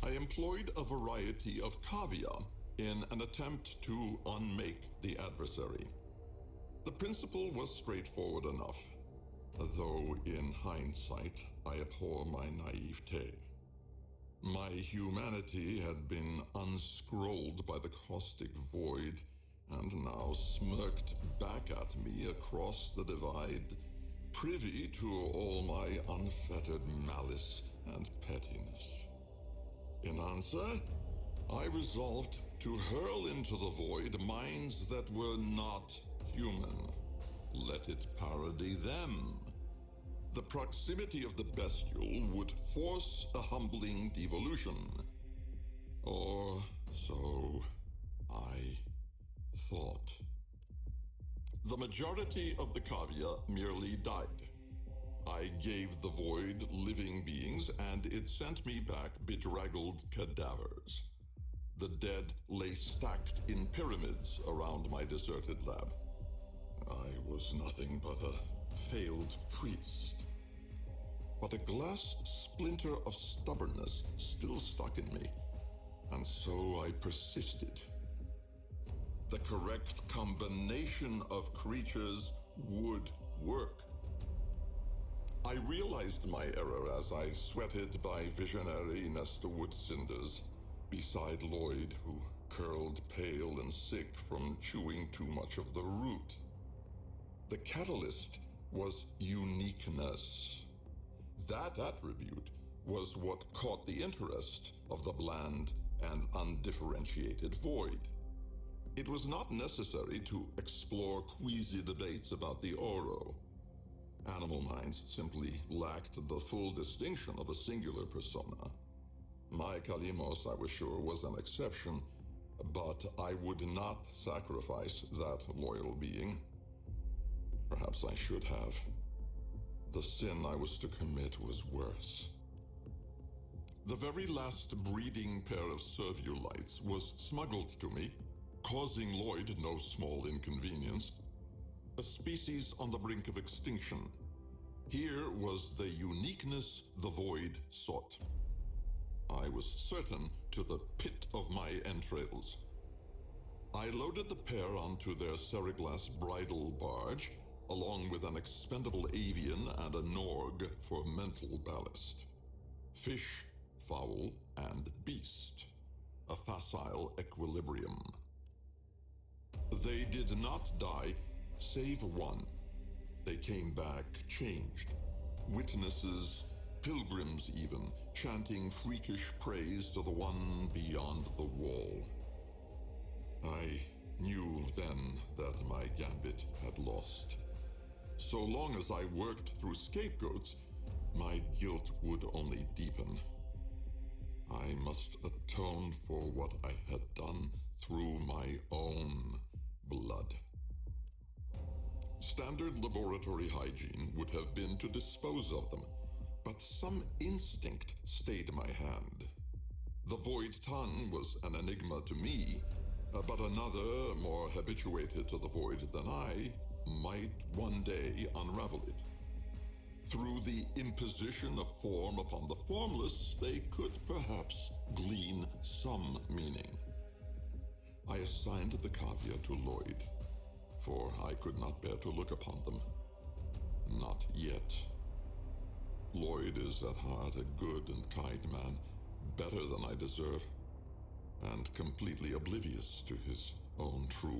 I employed a variety of Cavia in an attempt to unmake the adversary. The principle was straightforward enough, though in hindsight I abhor my naivete. My humanity had been unscrolled by the caustic void, and now smirked back at me across the divide, privy to all my unfettered malice and pettiness. In answer, I resolved to hurl into the void minds that were not human. Let it parody them. The proximity of the bestial would force a humbling devolution. Or so I thought. The majority of the Cavia merely died. I gave the void living beings, and it sent me back bedraggled cadavers. The dead lay stacked in pyramids around my deserted lab. I was nothing but a failed priest. But a glass splinter of stubbornness still stuck in me, and so I persisted. The correct combination of creatures would work. I realized my error as I sweated by visionary Nestorwood cinders beside Lloyd, who curled pale and sick from chewing too much of the root. The catalyst was uniqueness. That attribute was what caught the interest of the bland and undifferentiated void. It was not necessary to explore queasy debates about the Oro. Animal minds simply lacked the full distinction of a singular persona. My Kalimos, I was sure, was an exception, but I would not sacrifice that loyal being. Perhaps I should have. The sin I was to commit was worse. The very last breeding pair of Serviulites was smuggled to me, causing Lloyd no small inconvenience. A species on the brink of extinction. Here was the uniqueness the void sought. I was certain to the pit of my entrails. I loaded the pair onto their Seriglass bridal barge, along with an expendable avian and a Norg for mental ballast. Fish, fowl, and beast. A facile equilibrium. They did not die, save one. They came back changed. Witnesses, pilgrims even, chanting freakish praise to the one beyond the wall. I knew then that my gambit had lost. So long as I worked through scapegoats, my guilt would only deepen. I must atone for what I had done through my own blood. Standard laboratory hygiene would have been to dispose of them, but some instinct stayed my hand. The void tongue was an enigma to me, but another, more habituated to the void than I, might one day unravel it. Through the imposition of form upon the formless, they could perhaps glean some meaning. I assigned the Cavia to Lloyd, for I could not bear to look upon them. Not yet. Lloyd is at heart a good and kind man, better than I deserve, and completely oblivious to his own true